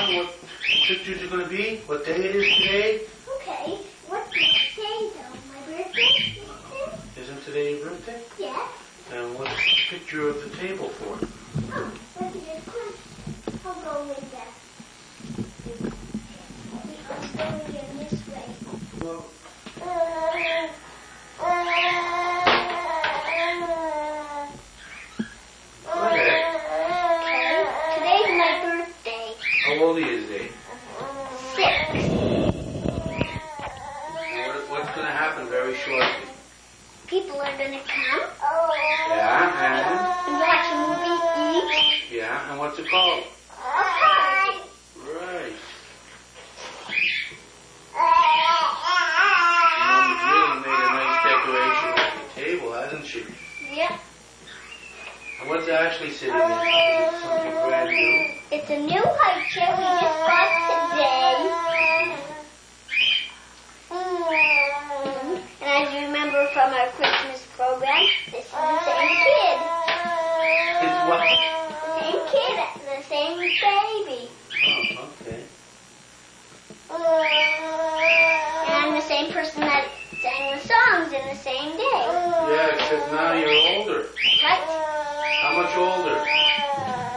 on what pictures are going to be, what day it is today. Okay, what's today though? My birthday? Isn't today your birthday? Yeah. And what's the picture of the table for? Oh, that's a good question. I'll go with that. I'll go in this way. Well, Today's my birthday. how old are you today? 6. What's going to happen very shortly? People are gonna come Yeah, and watch a movie, eat. yeah, and what's it called? A party. Right. Mom's really made a nice decoration at the table, hasn't she? Yep. And what's Ashley sitting in? Is it something brand new? It's a new high chair we just got today. And as you remember from our Christmas program, this is the same kid. It's what? The same kid, the same baby. Oh, okay. And the same person that sang the songs in the same day. Yeah, except now you're older. Right? How much older?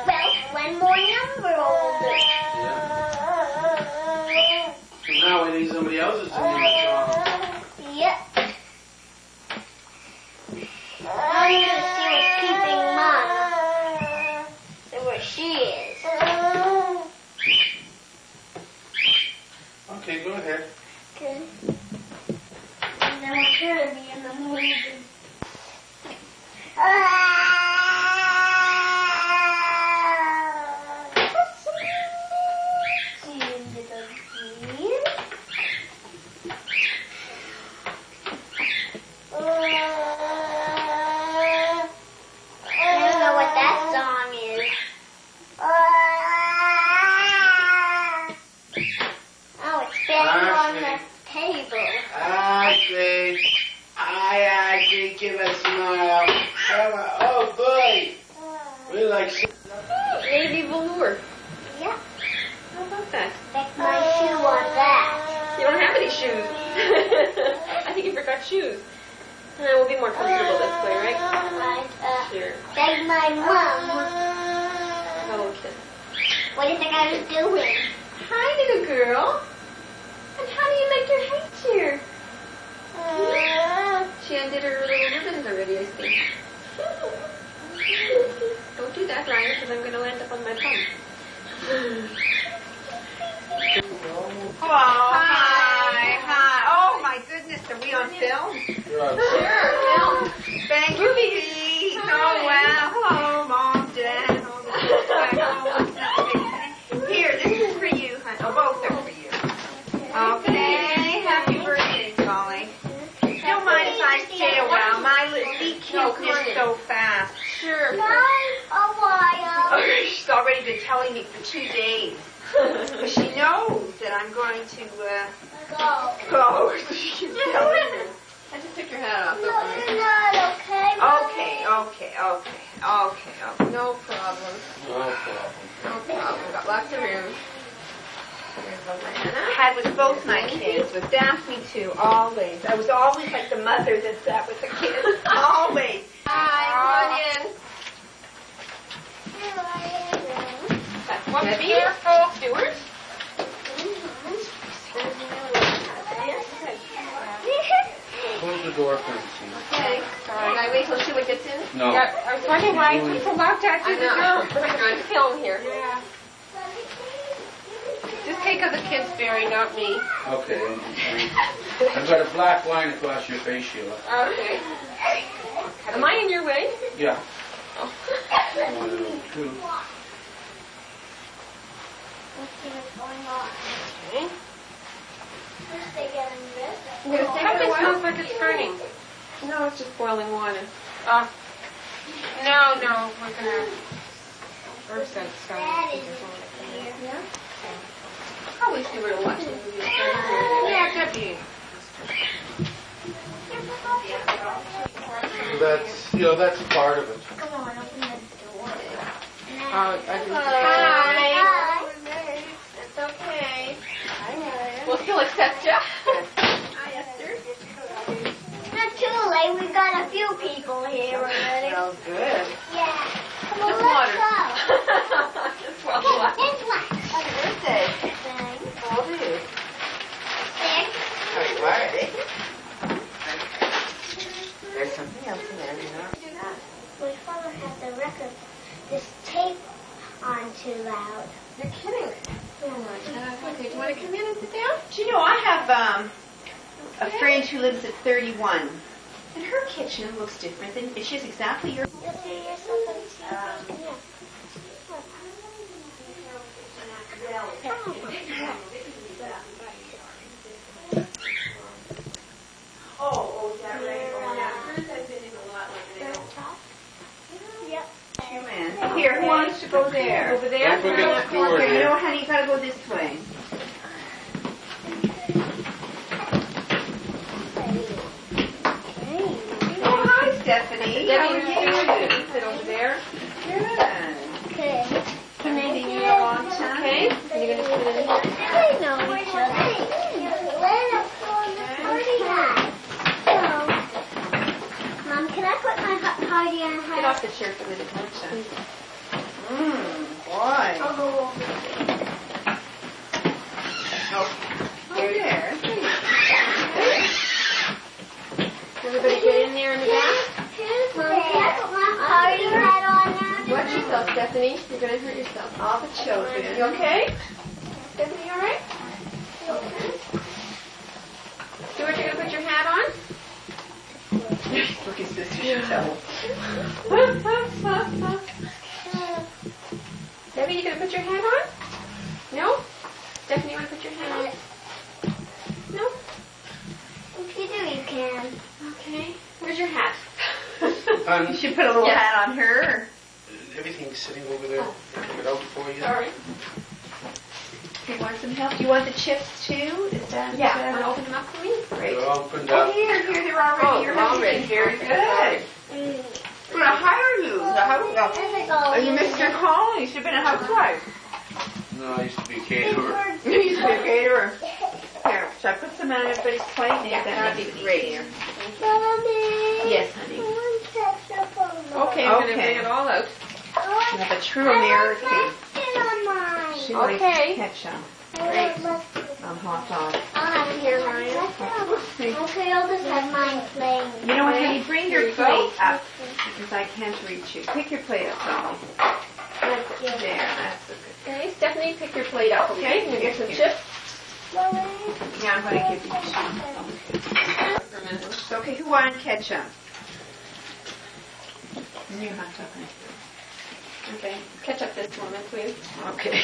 Well, one more number older. Yeah. So now we need somebody else to sing the song. Yep. I'm going to see what's keeping Mom. So where she is. Okay, go ahead. Okay. And I want her to be in the movie. Ashley, give a smile. Come on. Oh, boy. We like... Navy velour. Yeah. How about that? That's my shoe on that. You don't have any shoes. I think you forgot shoes. We'll be more comfortable this way, right? Right. Sure. That's my mom. Okay. What do you think I was doing? Hi, little girl. And how do you like your high chair? She undid her little ribbons already, I think. Don't do that, Ryan, because I'm going to end up on my bum. Hello. Hi. Oh, my goodness. Are we on film? You're on Sure, Thank you, Pete. Oh, wow. Hello, Mom, Dad. All the kids back home. Here, this is for you, honey. Oh, both are for you. Okay. Happy birthday, Molly. Don't mind if I stay a while. My little feet can't miss so fast. Sure. Not a while. Oh, she's already been telling me for 2 days. But she knows that I'm going to go. So she keeps telling me. I just took your hat off. No, Don't worry. you're not okay. Okay. No problem. No problem. No problem. Got lots of room. There's Alana. I had with both my kids, with Daphne too, always. I was always like the mother that sat with the kids. Always. Hi, come on in. Want to be careful, Stuart? Close the door for me, Okay. Sorry. Can I wait till Sheila gets in? No. Yeah, I was wondering why people locked out through the door. We're on film here. Yeah. Just think of the kids, Barry, not me. Okay. I've got a black line across your face, Sheila. Okay. Am I in your way? Yeah. Oh. 1, 2. Let's see what's going on. Okay. First they get in this. I'm going to say something smells like it's burning. No, it's just boiling water. No, we're going to first that start. That is here. Yeah? Probably see where to watch the movie. Yeah, it could be. That's part of it. Come on, open the door. I didn't Hi. he'll accept you. Hi, Esther. Not too late. We've got a few people here already. Oh, good. Yeah. Come on, Just let's water. go. Just water. This one. Happy birthday. Thanks. How old are you? Six. Oh, you are, eh? There's something else in there, you know? Do that. My father had the record, this tape on too loud. You're kidding. Okay, do you want to come in and sit down? Do you know, I have a friend who lives at 31. And her kitchen looks different than, she has exactly your... You'll see yourself in yeah. Oh, is that right? Yep. Here, who wants to go there? Over there? Don't forget the door Here, you here. know, honey, you gotta go this way. Oh, hi, Stephanie. How are Debbie, you? sit over there. Good. Okay. Can I Been see you a long time? Okay? And you're going to sit in here. I know each other. Let us go on the party hat. So, Mom, can I put my party on hat? Get off the chair for a minute, please. Boy. I'll go over. There, there. Everybody get in there in the back. Mom, can I put my party hat on now? Watch yourself, Stephanie. You're going to hurt yourself. All the children. You okay? Stephanie, you all right? Stuart, you're going to put your hat on? Look at Sister Shovel. Debbie, you going to put your hat on? No? Stephanie, you want to put your hat on? No? If you do, you can. Okay. Where's your hat? You should put a little Yes. hat on her. Everything's sitting over there. Take it out for you. Sorry. Do you want some help? Do you want the chips too? Is that? Yeah. Want to open them up for me? Great. They're opened Oh, up. here, they're already. Oh, You're they're already. Very good. Mm. We're gonna hire you. Physical. You missed your call. You should have been a housewife. No, I used to be a caterer. You used to be a caterer. Here, should I put some on everybody's plate? Yeah, that'd be great. Mommy. Yes, honey. Okay, I'm going to Okay. bring it all out. I Have a true American. on mine. She Okay. likes ketchup Great. on hot dogs. I'll have it here, Ryan. Okay, I'll just have mine playing. You know what, honey? Bring Here your you go. plate up because I can't reach you. Pick your plate up, Tommy. Yeah. There, that's a good. Okay, Stephanie, pick your plate up, okay? And you get some chips. Mommy. Yeah, I'm going to give you two. For a minute. It's okay. Who wanted ketchup? You hot dog. Okay. Catch up this woman, please. Okay.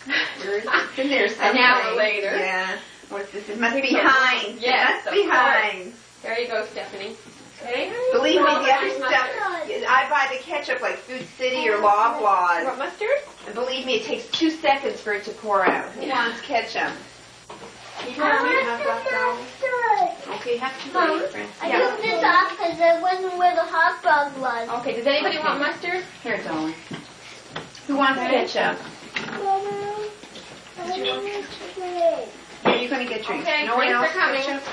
It's in there someplace. An hour later. Yeah. What's this? It must be Picture. Heinz. Yes, It must be of course. Heinz. There you go, Stephanie. Okay. Believe me, Well, the other here's stuff, mustard. I buy the ketchup like Food City or You want Loblaws. mustard? And believe me, it takes 2 seconds for it to pour out. Who wants ketchup? You want me to have that down? Okay, have to Mom, wait, friends. I took this off because it wasn't where the hot dog was. Okay, does anybody want mustard? Here, darling. Who wants ketchup? Here, you're going to get drinks. Okay, no one drinks else are coming. ketchup?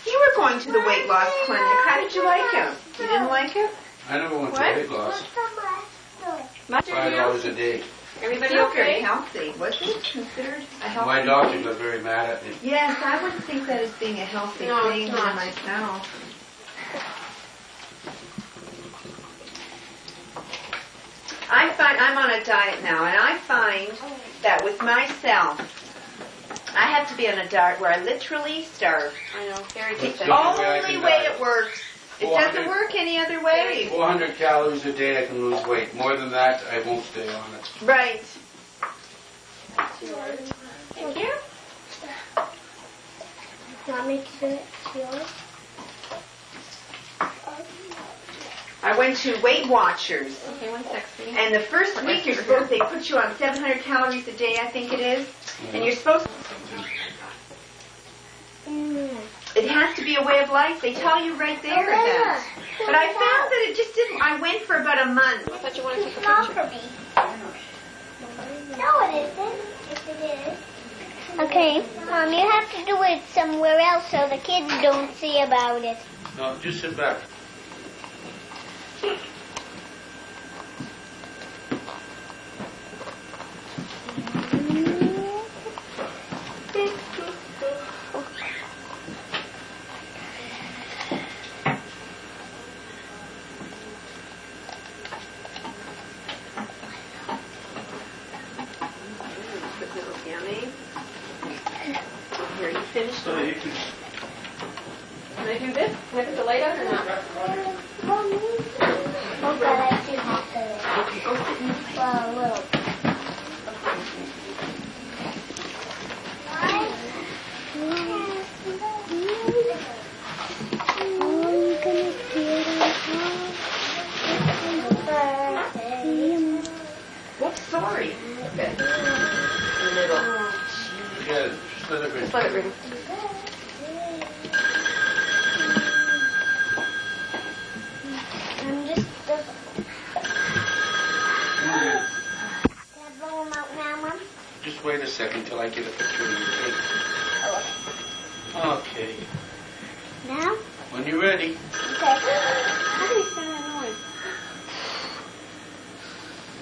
You were going to the weight loss clinic. How did you like it? You didn't like it? I never went to What? weight loss. Mustard now? $5 a day. Everybody Not very okay? healthy. Was it considered a healthy? My doctor got very mad at me. Yes, I wouldn't think that as being a healthy No, thing it's for not. myself. I'm on a diet now, and I find that with myself, I have to be on a diet where I literally starve. I know, very That's good. the only way I Only can way diet. it works. It 400 doesn't work any other way. 400 calories a day, I can lose weight. More than that, I won't stay on it. Right. Thank you. Want me to do it? Yours? I went to Weight Watchers, Okay, 1 sec, sweetie. and the first week you're supposed, they put you on 700 calories a day, I think it is, and you're supposed. It has to be a way of life. They tell you right there that. But I found that it just didn't. I went for about a month. I thought you wanted to take a Small picture. for me. No, it isn't. Yes, it is. Okay, Mom, you have to do it somewhere else so the kids don't see about it. No, just sit back. Yummy. Here, you finished. So you can. Can I do this? Can I put the light on or not? Oh, but I should have to. Okay, go sit. Well, a little. Whoops, sorry. Okay. In the middle. Yeah, just let it be. Just let it ring. I'm just. Can I blow them out now, Mom? Just wait a second till I get a picture of your cake. Okay. Now? When you're ready. Okay. How do you say that noise?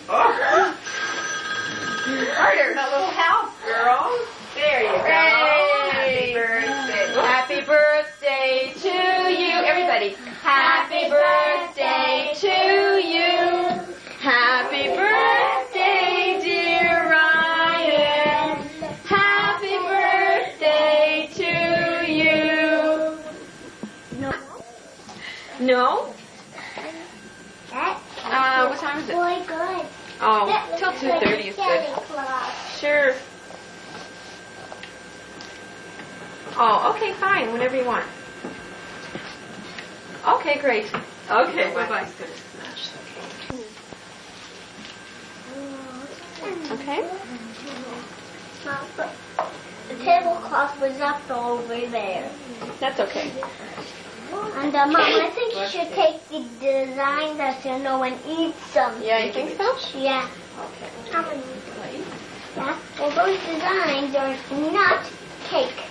Oh! Harder, that little house, girl. There you go. Happy birthday. Happy birthday to you. Everybody. Happy birthday to you. Happy birthday, dear Ryan. Happy birthday to you. No. No? That What time is it? boy good. Oh, till 2:30 is Santa good. Claus. Sure. Oh, okay, fine. Whenever you want. Okay, great. Okay, bye-bye. Okay. The tablecloth was up over there. That's okay. And Mom, I think you should take the designs out to know and eat some. Yeah, you think so? Yeah. Okay. How many? Yeah. Well, those designs are not cake.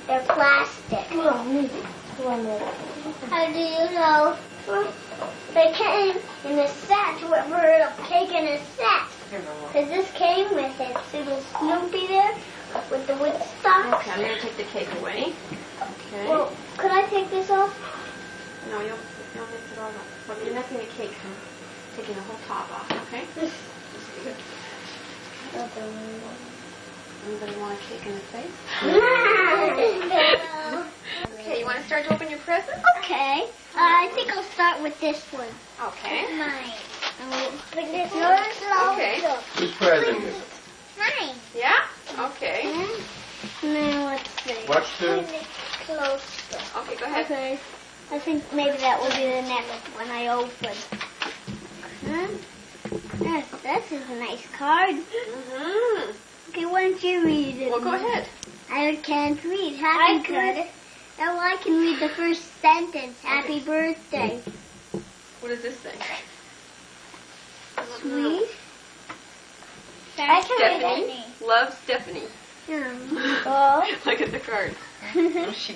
They're plastic. How do you know? They came in a set. Whoever heard of cake in a set? Because this came with it. See the Snoopy there? With the Woodstock? Okay, I'm going to take the cake away. Okay. Well, could I take this off? No, you'll mix it all up. Well, you're not going to cake. I'm taking the whole top off, okay? Anybody want a cake in the face? Okay, you want to start to open your presents? Okay. I think I'll start with this one. Okay. Mine. Look this one. Okay. Whose present is it? Mine. Yeah? Okay. Now let's see. What's the... Bring it closer. Okay, go ahead. Okay. I think maybe that will be the next one I open. Huh? This is a nice card. Mm-hmm. Okay, why don't you read it? Well, go ahead. I can't read. Happy birthday. Oh, I can read the first sentence. Happy birthday. What does this say? Sweet. I can read Stephanie. Love, Stephanie. it. Oh. Look at the card.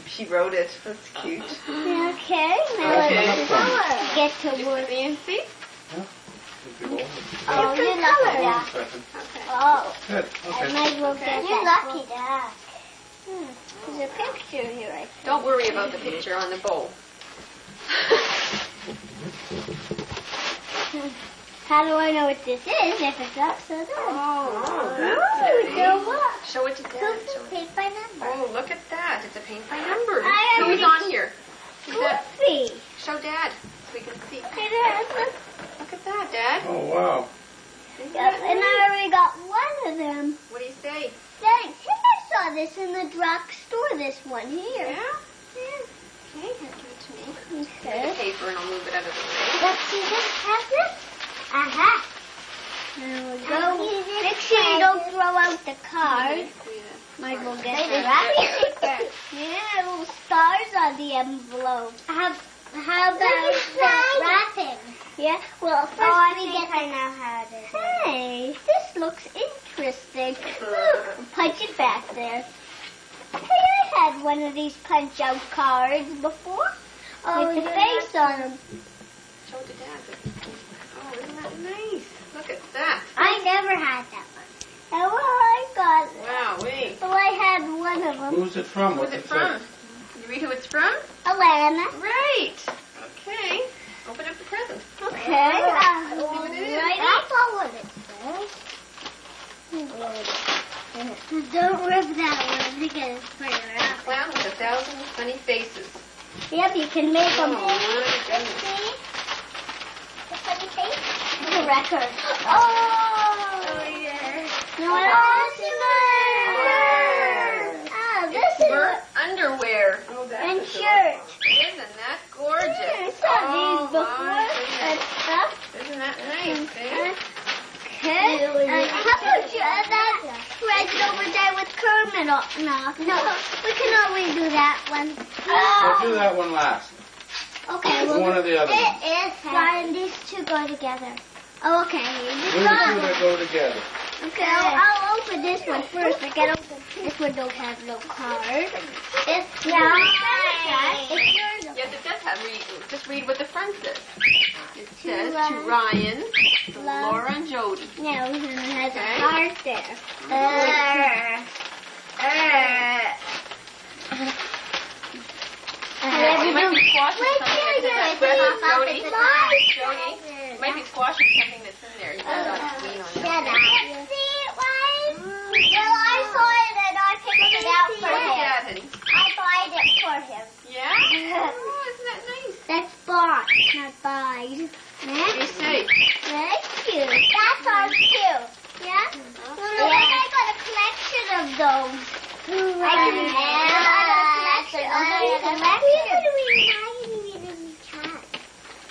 She wrote it. That's cute. Okay, now Okay. let's get to work. Fancy? Oh, you're lucky, Doc. Second. Okay. Oh, Good, I okay. might as well get You're lucky, Doc. There's a picture here, I think. Don't worry about the picture on the bowl. How do I know what this is if it's upside down? Oh, Oh, so what? Show it to Dad. Who's Show the it. paint by number? Oh, look at that. It's a paint by number. I Who's already- on here? Who's that? Goofy. Show Dad so we can see. Hey, Dad, look. Look at that, Dad. Oh, wow. Isn't Yep, that and neat? I already got one of them. What do you say? Dad, I think I saw this in the drugstore, this one here. Yeah? Okay, give it to me. Give me Okay. the paper and I'll move it out of the way. Let's see this has it. Aha. There we go. Make sure you don't throw out the card. Might as well get this. Yeah, little stars on the envelope. How about wrapping? Yeah. Well, first I know how to do it. Hey, this looks interesting. Punch it back there. Hey, I had one of these punch-out cards before with the face on them. Show it to Dad. Oh, isn't that nice? Look at that. I never had that one. Oh, well, I got it. Wow, wait. Well, I had one of them. Who's it from? Who's it from? Can you read who it's from? Alana. Right. Okay. Open up the present. Okay. what it is. That's all what it says. Don't rip that one because it's pretty rough. Clown with 1,000 funny faces. Yep, you can make them. Oh, my goodness. See? The funny face? The record. Oh, yeah. No, this is Underwear. Oh, that's and adorable. shirt. Isn't that gorgeous? I saw these my before and goodness. stuff. Isn't that nice, eh? Okay. How about you that present over there with Kermit? No, we can always do that one. We'll do that one last. Okay, Well, one or the other. It is fine. These two go together. Oh, okay. These two that go together. Okay, I'll open this one first. I gotta open. This one don't have no card. It's nice. It's yours. Yes, it does have just read what the front says. It says to Ryan, Laura, and Jody. No, it has Okay. a card there. You might be squashing something that's in there. Jody, you might be squashing something that's in there. You might not clean on it. Shut up. See it, Ryan? Well, I saw it and I picked it out for Look him. at it. I bought it for him. Yeah? Oh, isn't that nice? That's bought, not buy. Be Next. safe. That's cute. That's ours too. Yeah? I got a collection of those. I can have a collection.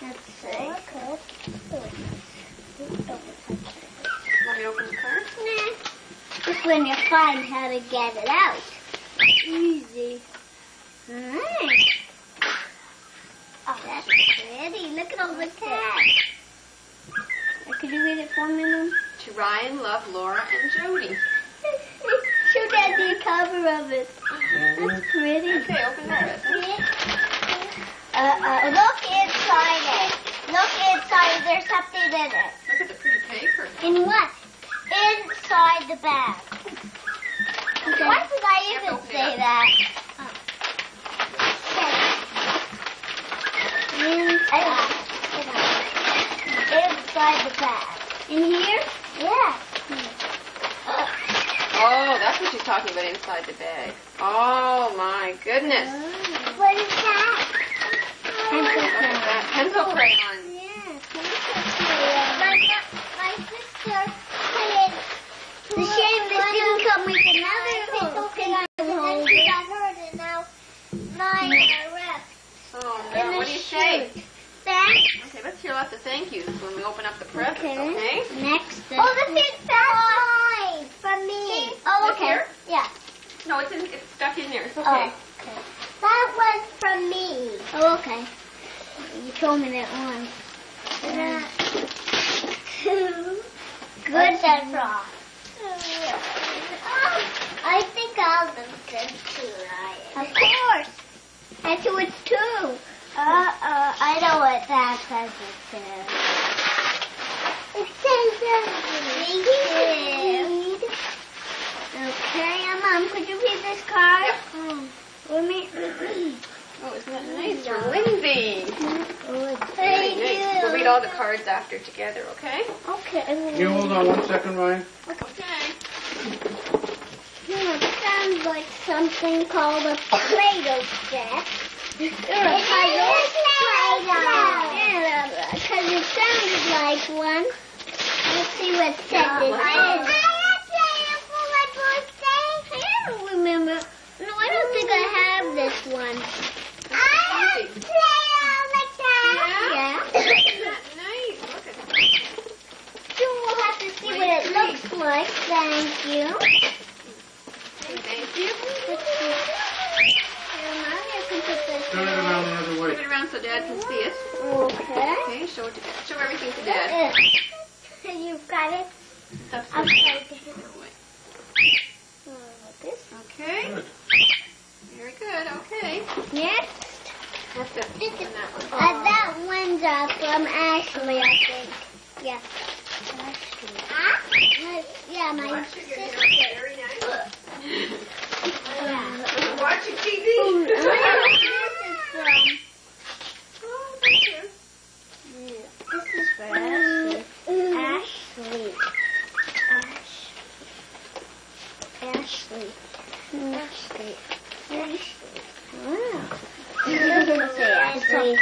Let's see. Want me to open the card? Nah. Just when you find how to get it out. Easy. Nice. Oh, that's pretty. Look at all the tags. Could you read it for me, Mom? To Ryan, Love, Laura, and Jody. Show Dad the cover of it. That's pretty. Okay, open the present. Look inside it. Look inside. There's something in it. Look at the pretty paper. In what? Inside the bag. Okay. Why did I even Open it say up. that? Inside the bag. In here? Yeah. Oh, that's what she's talking about inside the bag. Oh, my goodness. What is that? Look at that. Pencil crayons. My sister put it. It's a shame this didn't come with another crayon holder. She got hurt and now mine are wrapped. Oh, no. What do you say? Thanks. Okay, let's hear lots of thank yous when we open up the presents, okay? Next. Oh, the thing's mine. From me. Oh, okay. Here? Yeah. No, it's stuck in there. It's okay. Oh, okay. That was from me. Oh, okay. You told me that once. Good and wrong. I think I'll do this too, right? Of course. That's who it's to. I know what that present says. It says read. Okay, Mom, could you read this card? Yep. For me? Oh, isn't that nice? For Lindsay. Thank Very you. nice. We'll read all the cards after together, okay? Okay. You hold on 1 second, Ryan. Okay. It sounds like something called a Play-Doh set. It is Play-Doh. Yeah, because it sounded like one. Let's see what set it is. I had Play-Doh for my birthday. I don't remember. No, I don't think I have this one. I have Play-Doh like that. Yeah. Isn't that nice? Look at that. We'll have to see what it looks like. Thank you. Thank you. Dad can see it. Okay. Okay, show it to Dad. Show everything to Dad. You've got it. Stuff's I'll in try to hit this. Okay. Good. Very good. Okay. Next. Have to open that one. That one's from Ashley, I think. Yeah. Ashley. Yeah, my sister. Very nice. Yeah. Watching TV. This is from. Oh, thank you. This is for Ashley. Ashley. Ashley. Ashley. Wow. Ashley.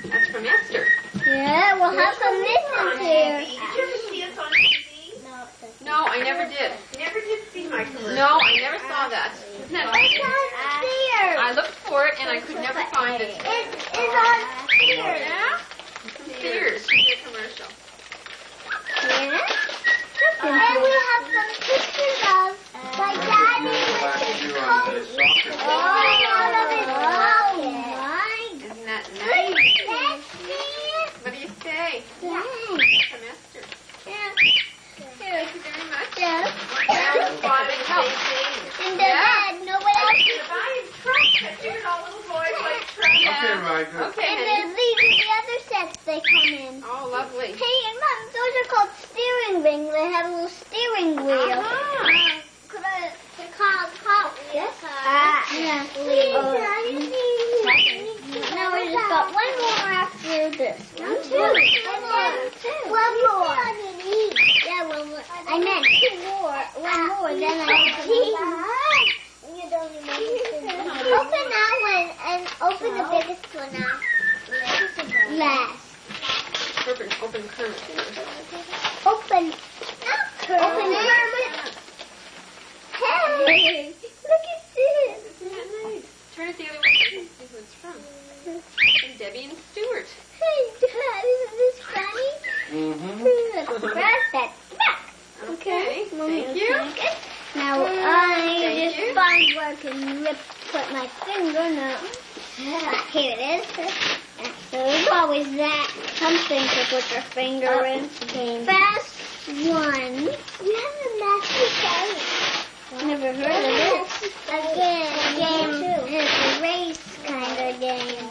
That's from Esther. Yeah, well, how come this is here? Did you ever see us on TV? No, I never did. You never did see my commercial. No, I never saw that. Isn't that It's on Sears. I looked for it and I could never find it. It's on Sears. Yeah? Sears. TV commercial. Yeah. And we have some pictures of my daddy with his coat. Oh, out of his pocket. Isn't that Look, nice? that's it. What do you say? Yeah. From Esther. Yeah. Thank you very much. Yeah. Now, bottom help. And then no one else. Buying trucks. Pictures all little boys like trucks. Okay, right, good. Okay, And honey. then these are the other sets they come in. Oh, lovely. Hey, and Mom, those are called steering rings. They have a little steering wheel. Uh-huh. They're called Hot Wheels. Yeah. Now we just got one more after this. One more. Yeah, one more. I meant two more. One more. Then I open that one and open the biggest one now. Last. Open Kermit. Open. Not Kermit. Open Kermit. Hey, look at this. Isn't that nice? Turn it the other way. See who it's from. From Debbie and Stuart. Hey, Dad, isn't this funny? Mm-hmm. Grab that back. Okay. Mommy, Thank you. okay. Now I Thank just you. find where I can put my finger now. Here it is. So there's always that something to put your finger in. Fast one. You have a messy face. Never heard of this. A game. It's a race kind of game.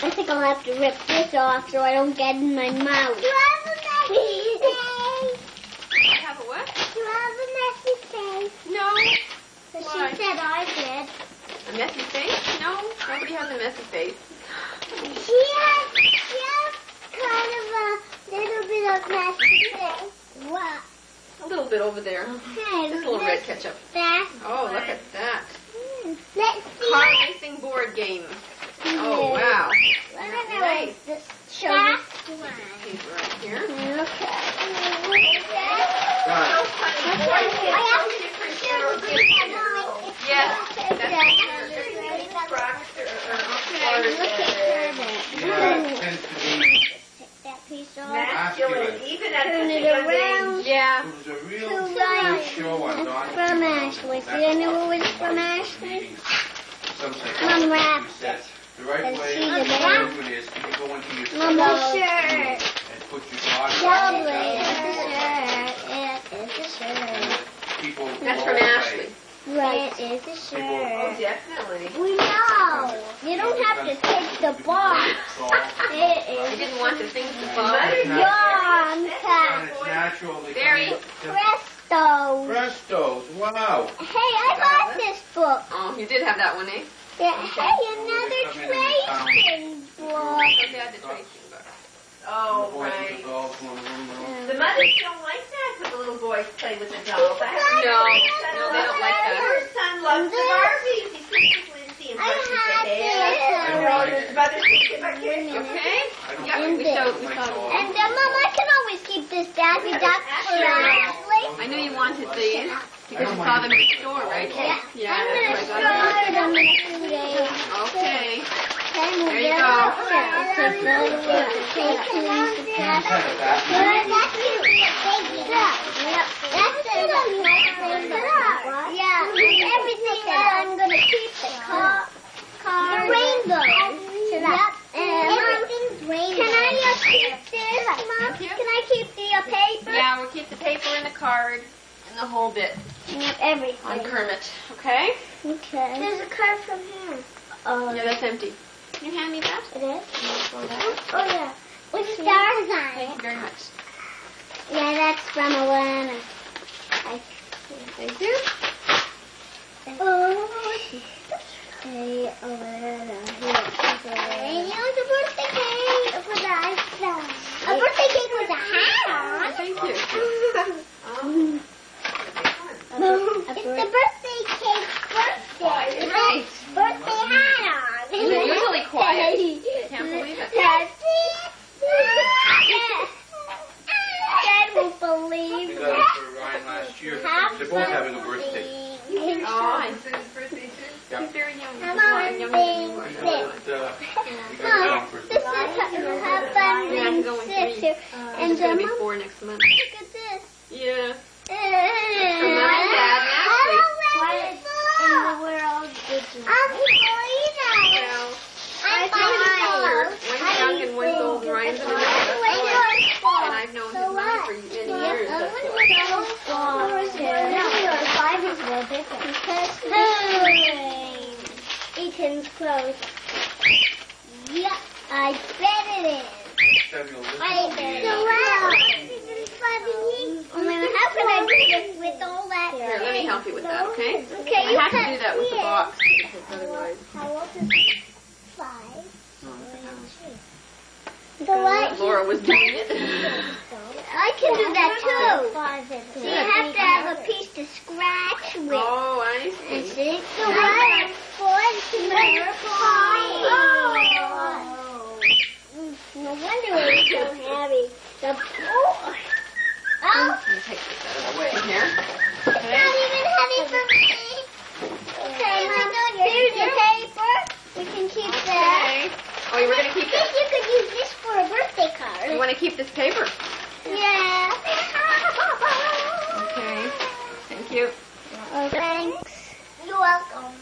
I think I'll have to rip this off so I don't get in my mouth. You have a messy face. I have a what? You have a messy face. No. But Why? she said I did. A messy face? No. Nobody has a messy face. She has kind of a little bit of messy face. What? A little bit over there. Hey, Just a little red ketchup. Fast. Oh, look at that. Let's see. Car racing board game. Oh, wow. Nice. Fast one. Paper right here. Okay. Right. Yes. Yeah, it tends to be That piece off. masculine. Turn it around. Yeah. It was a real Two good lines. show on Don. From Ashley. See, I knew it was from Ashley. Some Unwrap. said the right Let's way see to the do back. it is you go into your Mama settings shirt. and put your body Lovely. down. It is a shirt. And people That's will from play. Ashley. Right. It is a Oh, shirt. definitely. We know. You don't have to take the box. It I is didn't want the things to fall. It's yarn And cat. it's natural. They Very. come in- Presto. Prestos, wow. Hey, I got this book. Oh, you did have that one, eh? Yeah, hey, another tracing book. Oh, Dad, the tracing book. Oh, right. The mothers don't like that when the little boys play with the dolls. No, no, they don't like that. Her son loves the Barbies. He sees Lindsay and I brushes had their this. hair. Mothers think about kids. Okay? Yeah, And we this. saw it. And Mom, I can always keep this Daffy Duck for Ashley. I knew you wanted these because you saw them in the store, right? Yeah. Yeah, I'm that's gonna what I got. start them today. Okay. There you go. Yeah, everything that I'm gonna keep the car, the rainbow. a whole bit Yep, everything. on Kermit. Okay? Okay. There's a card from here. Oh, Yeah, that's empty. Can you hand me that? it is? Throw that. Oh, yeah. With stars on Thank you it. very much. Yeah, that's from Alana. Thank you. Oh, hey, Alana. Here. Here's a birthday cake with a birthday cake with a hat on. Thank you. It's the birthday cake birthday. Right. Birthday hat on. You're usually quiet. Can't believe it. That's it. Dad won't believe We it. got it for Ryan last year. They're both having a birthday. Oh, It's his birthday too. Yeah. he's very young. Come He's on, not younger than you are. baby. We got it Mom, down for this is her fun Yeah, I'm big going sister. And it's going to be Mom, 4 next month. look at this. Yeah. Mom, Dad, what in the world did you I'm Well, I'm one's young and one's old. Ryan's in the middle. And I've known his mom for many years. That's why. Ethan's clothes. Yeah, I bet it is. Samuel, this I is bet the- how can I do this with all that? Here, let me help you with that, okay? Okay, I you have to can do that with the see it. box because otherwise. How old is 5? So what? Laura was doing it. I can do that too. So you have to have a piece to scratch with. Oh, I see. See? So what? No wonder it's so heavy. Oh. Let me take this out of the way here. It's not even heavy for me. Okay, Mom, here's your paper. We can keep that. Okay. Oh, you were going to keep Yes, this? you could use this for a birthday card. You want to keep this paper? Yeah. Okay. Thank you. Oh, thanks. You're welcome.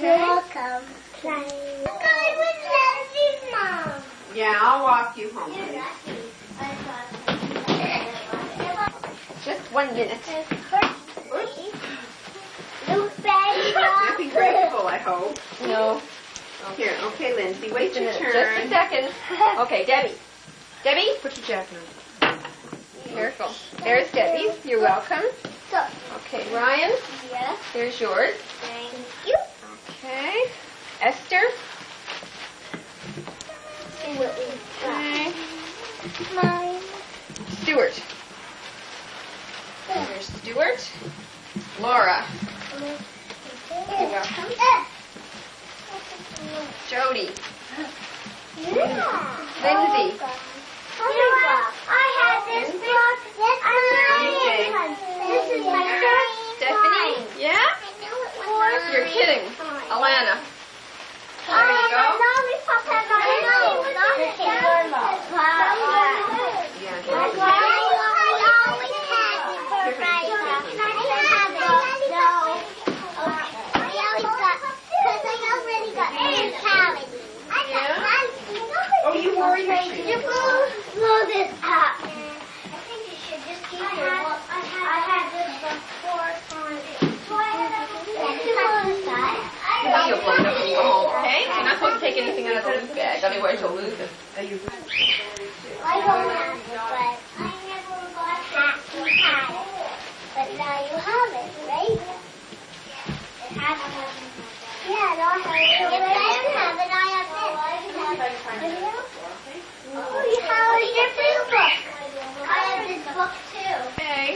You're welcome. I'm going with Leslie's mom. Yeah, I'll walk you home. Just 1 minute. Look back. Nothing grateful, I hope. No. Here, okay, Lindsay, wait your turn. Just a second. Okay, Debbie. Debbie, put your jacket on. Careful. There's Debbie's. You're welcome. So, Okay, Ryan, yes. here's yours. Thank you. Okay. Esther. See what we Okay. got. Mine. Stuart. There's Stuart. Laura. You're welcome. Jody. Yeah. Lindsay. I have this book. This is my first Stephanie. Yeah? You're kidding. Alana. There you go. Lollipop has my name. Oh, you wore your Could you shoes. blow this up? I think you should just keep your book. I had this before. So I had this side. Well, you'll blow it up when you go home, okay? You're not supposed to take anything out of the loose bag, otherwise you'll lose it. I don't have it, but I never got hats and hats. But now you have it, right? It has to have it. Yeah, no, I have it. If I don't have it, I have this. Oh, you have your blue book. I have this book too. Okay.